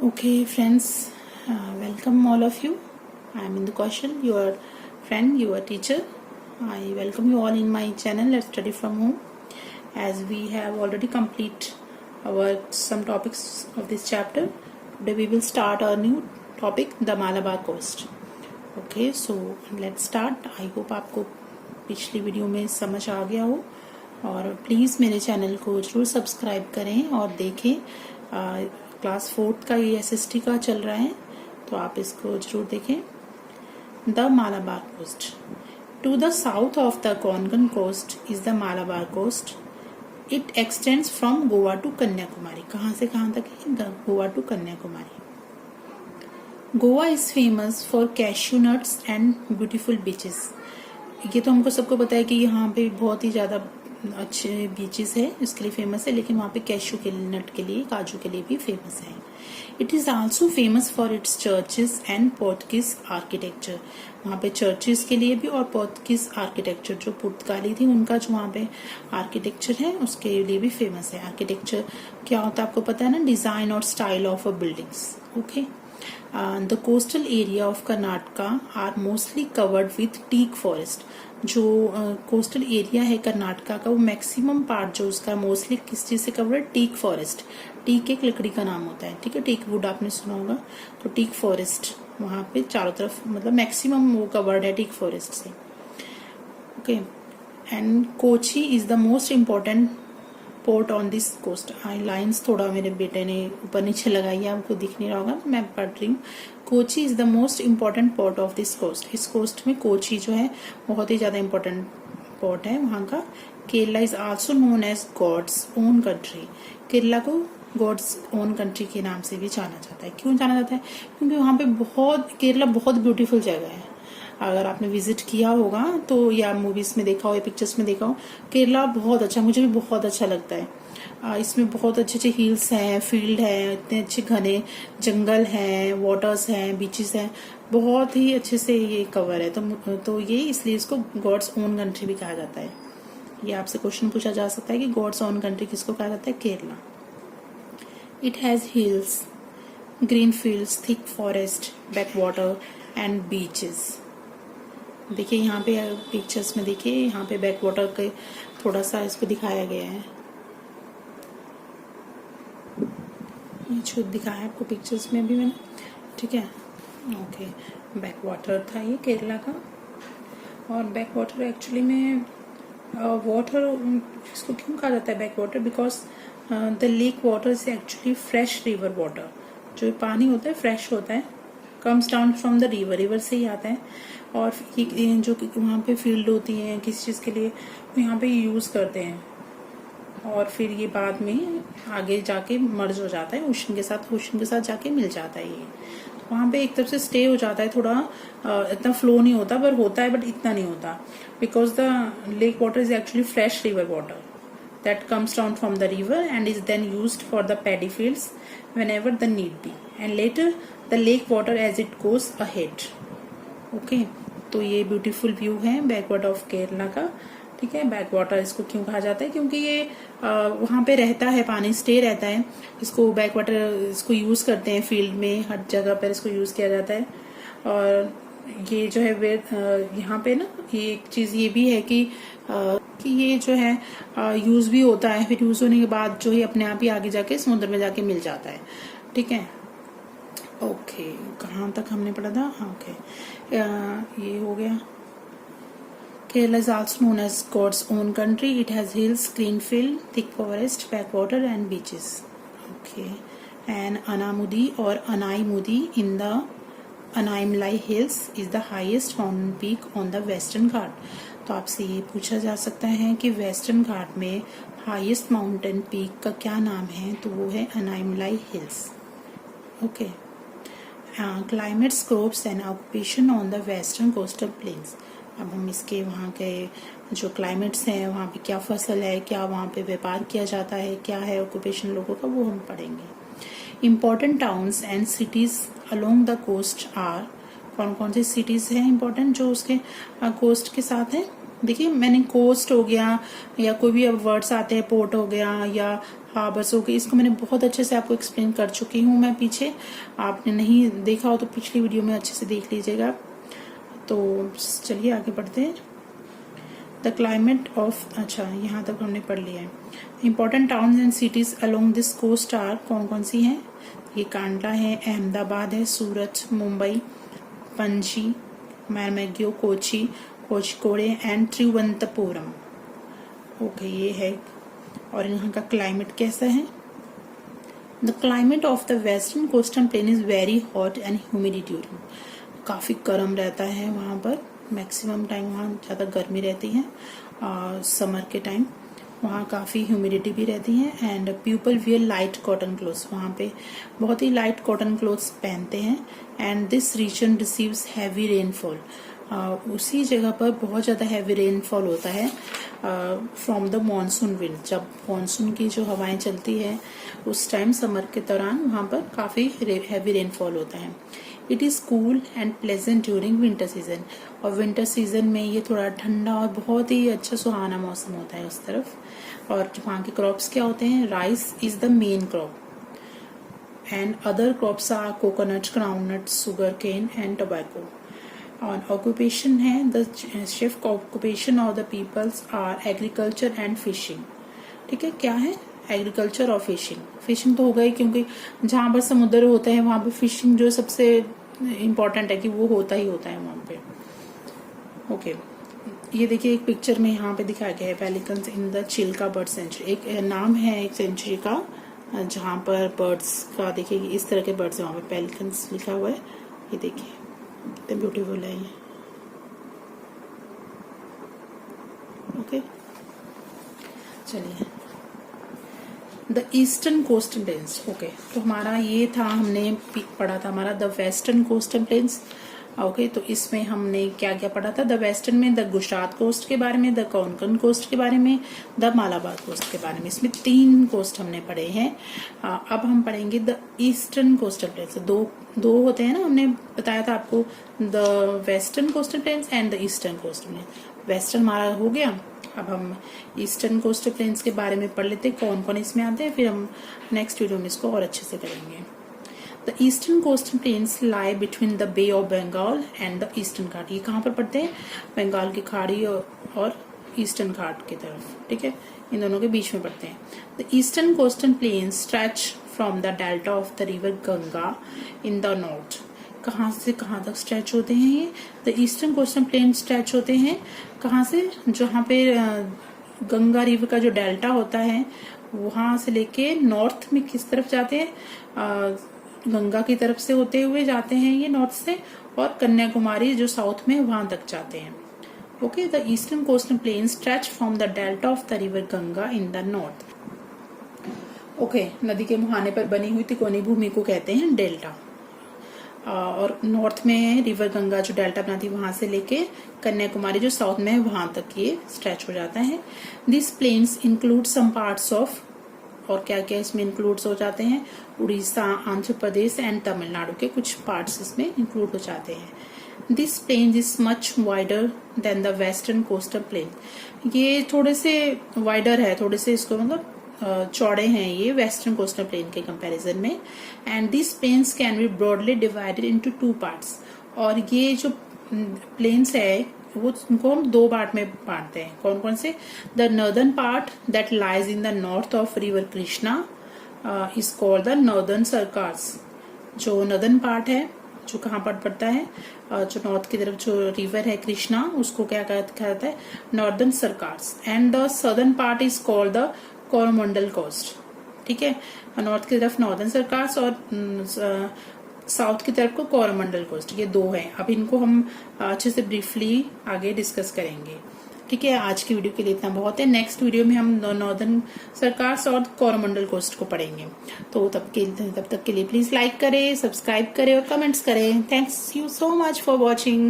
Okay, friends, welcome all of you. I am Indu Kaushal, your friend, your teacher. I welcome you all in my channel. Let's study from home. As we have already complete our some topics of this chapter, today we will start our new topic, the Malabar Coast. Okay, so let's start. I hope आपको पिछली video में समझ आ गया हो और please मेरे channel को जरूर सब्सक्राइब करें और देखें. क्लास 4th का ये SST का चल रहा है तो आप इसको जरूर देखें. The Malabar coast. To the south of the Konkan coast is the Malabar coast. It extends from Goa to Kanyakumari. कहाँ से कहाँ तक है? Goa to Kanyakumari. Goa is famous for cashew nuts and beautiful beaches. ये तो हमको सबको पता है कि यहाँ पे बहुत ही ज्यादा अच्छे बीचेस है, इसके लिए फेमस है, लेकिन वहाँ पे कैशू के नट के लिए, काजू के लिए भी फेमस है. It is also famous for its churches and Portuguese architecture. वहाँ पे चर्चेस के लिए भी और पोर्तुगीज आर्किटेक्चर जो पुर्तगाली थी उनका जो वहाँ पे आर्किटेक्चर है उसके लिए भी फेमस है. आर्किटेक्चर क्या होता है आपको पता है ना? डिजाइन और style of a buildings. Okay. The coastal area of Karnataka are mostly covered with teak forest. जो कोस्टल एरिया है कर्नाटका का वो मैक्सिमम पार्ट जो उसका मोस्टली किस चीज से कवर है? Teak forest. टीक एक लकड़ी का नाम होता है, ठीक है. टीक वुड आपने सुना होगा. तो टीक फॉरेस्ट वहां पे चारों तरफ मतलब मैक्सिमम वो कवर्ड है टीक फॉरेस्ट से. Okay. And Kochi is the most important port on this coast. Lines थोड़ा मेरे बेटे ने ऊपर नीचे लगाई है, आपको दिख नहीं रहा होगा, मैं पढ़ रही हूँ. Kochi is the most important port of this coast. इस कोस्ट में कोची जो है बहुत ही ज्यादा इम्पोर्टेंट पोर्ट है वहां का. Kerala is also known as God's own country. Kerala को गॉड्स ओन कंट्री के नाम से भी जाना जाता है. क्यों जाना जाता है? क्योंकि वहां पे केरला बहुत ब्यूटीफुल जगह है. अगर आपने विजिट किया होगा तो या मूवीज में देखा हो या पिक्चर्स में देखा हो, केरला बहुत अच्छा, मुझे भी बहुत अच्छा लगता है. इसमें बहुत अच्छे अच्छे हिल्स हैं, फील्ड है, इतने अच्छे घने जंगल हैं, वाटर्स हैं, बीचेस हैं, बहुत ही अच्छे से ये कवर है. तो ये इसलिए इसको गॉड्स ओन कंट्री भी कहा जाता है. ये आपसे क्वेश्चन पूछा जा सकता है कि गॉड्स ओन कंट्री किसको कहा जाता है? Kerala. It has hills, green fields, thick forest, backwater and beaches. देखिए यहाँ पे पिक्चर्स में देखिए यहाँ पे बैक वाटर के थोड़ा सा इसको दिखाया गया है. ये छूट दिखाया आपको पिक्चर्स में भी मैंने, ठीक है. ओके. बैक वाटर था ये केरला का. और बैक वाटर एक्चुअली में वाटर इसको क्यों कहा जाता है back water? Because the lake water is actually fresh river water. जो पानी होता है फ्रेश होता है, comes down from the river से ही आता है. और ये जो वहाँ पे फील्ड होती है किसी चीज के लिए वो यहाँ पे यूज करते हैं और फिर ये बाद में आगे जाके मर्ज हो जाता है ओशन के साथ जाके मिल जाता है. ये वहाँ पे एक तरफ से स्टे हो जाता है. थोड़ा इतना फ्लो नहीं होता पर होता है, बट इतना नहीं होता. Because the lake water is actually fresh river water that comes down from the river and is then used for the paddy fields whenever the need be, and later the lake water as it goes ahead. Okay, तो ये beautiful view है backwater of Kerala का, ठीक है. Backwater इसको क्यों कहा जाता है? क्योंकि ये वहां पे रहता है, पानी स्टे रहता है. इसको बैकवाटर इसको यूज करते हैं फील्ड में, हर जगह पर इसको यूज किया जाता है. और ये जो है यहाँ पे ना ये एक चीज ये भी है कि ये जो है यूज भी होता है, फिर यूज होने के बाद जो है अपने आप ही आगे जाके समुद्र में जाके मिल जाता है, ठीक है. ओके. कहाँ तक हमने पढ़ा था? हाँ, ओके. ये हो गया. Kerala is also known as God's own country. It has hills, green field, thick forest, backwater and beaches. Okay. And Anamudi और Anaimudi in the Anaimalai hills is the highest mountain peak on the Western Ghat. तो आपसे ये पूछा जा सकता है कि western घाट में हाईएस्ट माउंटेन पीक का क्या नाम है? तो वो है Anaimalai hills. Okay. Climate scopes and occupation on the western coastal plains. अब हम इसके वहाँ के जो क्लाइमेट्स हैं, वहाँ पे क्या फसल है, क्या वहाँ पे व्यापार किया जाता है, क्या है ऑक्यूपेशन लोगों का, वो हम पढ़ेंगे. Important towns and cities along the coast are. कौन कौन सी सिटीज हैं इम्पोर्टेंट जो उसके कोस्ट के साथ है? देखिए मैंने कोस्ट हो गया या कोई भी अब वर्ड्स आते हैं, पोर्ट हो गया या हार्बर्स हो गए, इसको मैंने बहुत अच्छे से आपको एक्सप्लेन कर चुकी हूँ मैं पीछे। आपने नहीं देखा हो तो पिछली वीडियो में अच्छे से देख लीजिएगा। तो चलिए आगे बढ़ते हैं। द क्लाइमेट ऑफ, अच्छा यहाँ तक हमने पढ़ लिया है। Important towns and cities along this coast are, कौन कौन सी हैं? ये कांडला है, अहमदाबाद है, सूरत, मुंबई, पणजी, मैरमेगियो, कोची, कोझिकोड एंड तिरुवनंतपुरम। ओके, ये है। और यहाँ का क्लाइमेट कैसा है? The climate of the western coastal plain is very hot and humid during, काफ़ी गर्म रहता है वहाँ पर, मैक्सिमम टाइम वहाँ ज़्यादा गर्मी रहती है। समर के टाइम वहाँ काफ़ी ह्यूमिडिटी भी रहती है। And people wear light cotton clothes, वहाँ पे बहुत ही लाइट कॉटन क्लोथ्स पहनते हैं। And this region receives heavy rainfall, उसी जगह पर बहुत ज़्यादा हैवी रेनफॉल होता है फ्रॉम द मानसून विंड। जब मानसून की जो हवाएं चलती है उस टाइम समर के दौरान वहाँ पर काफ़ी हैवी रेनफॉल होता है। It is cool and pleasant during winter season, और विंटर सीजन में ये थोड़ा ठंडा और बहुत ही अच्छा सुहाना मौसम होता है उस तरफ। और वहाँ के क्रॉप्स क्या होते हैं? Rice is the main crop and other crops are coconut, groundnut, sugarcane and tobacco. और ऑक्यूपेशन है, the chief occupation of the peoples are agriculture and fishing. ठीक है, क्या है? एग्रीकल्चर और फिशिंग। फिशिंग तो हो गई क्योंकि जहाँ पर समुद्र होते हैं वहां पे फिशिंग जो सबसे इम्पोर्टेंट है कि वो होता ही होता है वहां पे। ओके, ये देखिए एक पिक्चर में यहाँ पे दिखाया गया है pelicans in the Chilka bird sanctuary. एक नाम है एक सेंचुरी का जहाँ पर बर्ड्स का, देखिए इस तरह के बर्ड्स वहाँ पे पेलिकन्स लिखा हुआ है। ये देखिए कितने ब्यूटीफुल है ये। ओके, चलिए the eastern coastal planes. Okay, तो हमारा ये था, हमने पढ़ा था हमारा the western coastal planes. Okay, तो इसमें हमने क्या क्या पढ़ा था? द वेस्टर्न में द गुजरात कोस्ट के बारे में, द कोंकण कोस्ट के बारे में, द मालाबार कोस्ट के बारे में। इसमें 3 कोस्ट हमने पढ़े हैं। अब हम पढ़ेंगे द ईस्टर्न कोस्टल प्लेन्स। दो होते हैं ना, हमने बताया था आपको, the western coastal plains and the eastern coastal planes. Western हमारा हो गया, अब हम ईस्टर्न कोस्टल प्लेन्स के बारे में पढ़ लेते हैं, कौन कौन इसमें आते हैं, फिर हम नेक्स्ट वीडियो में इसको और अच्छे से करेंगे। The eastern coastal plains lie between the Bay of Bengal and the Eastern Ghat. ये कहाँ पर पड़ते हैं? बंगाल की खाड़ी और ईस्टर्न घाट की तरफ। ठीक है, इन दोनों के बीच में पड़ते हैं। The eastern coastal planes stretch from the delta of the river Ganga in the north. कहाँ से कहाँ तक स्ट्रेच होते हैं ये? The eastern coastal plain stretch होते हैं कहाँ से? जहाँ पे गंगा रिवर का जो डेल्टा होता है वहां से लेके नॉर्थ में किस तरफ जाते हैं? गंगा की तरफ से होते हुए जाते हैं ये नॉर्थ से, और कन्याकुमारी जो साउथ में वहां तक जाते हैं। Okay, the eastern coastal plain stretch from the delta of the river Ganga in the north. Okay, नदी के मुहाने पर बनी हुई तिकोनी भूमि को कहते हैं डेल्टा। और नॉर्थ में रिवर गंगा जो डेल्टा बनाती है वहां से लेके कन्याकुमारी जो साउथ में है वहां तक ये स्ट्रेच हो जाता है। This plains include some parts of, और क्या क्या इसमें इंक्लूड्स हो जाते हैं? उड़ीसा, आंध्र प्रदेश एंड तमिलनाडु के कुछ पार्ट्स इसमें इंक्लूड हो जाते हैं। This plain is much wider than the western coastal plain. ये थोड़े से वाइडर है, थोड़े से इसको मतलब चौड़े हैं ये वेस्टर्न कोस्टल प्लेन के कंपैरिजन में। And this plains can be broadly divided into 2 parts. और ये जो प्लेन्स है वो उनको हम 2 पार्ट में बांटते हैं। कौन कौन से? The northern part that lies in the north of river Krishna is called the Northern Circars. जो नॉर्दर्न पार्ट है जो कहाँ पर पड़ता है? जो नॉर्थ की तरफ जो रिवर है कृष्णा, उसको क्या कहता है? Northern Circars. And the southern part is called the Coromandel Coast. ठीक है, नॉर्थ की तरफ नॉर्दर्न सरकार्स और साउथ की तरफ को कोरोमंडल कोस्ट। ये 2 हैं। अब इनको हम अच्छे से ब्रीफली आगे डिस्कस करेंगे। ठीक है, आज की वीडियो के लिए इतना बहुत है। नेक्स्ट वीडियो में हम नॉर्दर्न सरकार्स और कोरोमंडल कोस्ट को पढ़ेंगे। तो तब तक के लिए प्लीज लाइक करें, सब्सक्राइब करें और कमेंट्स करें। Thanks you so much for watching.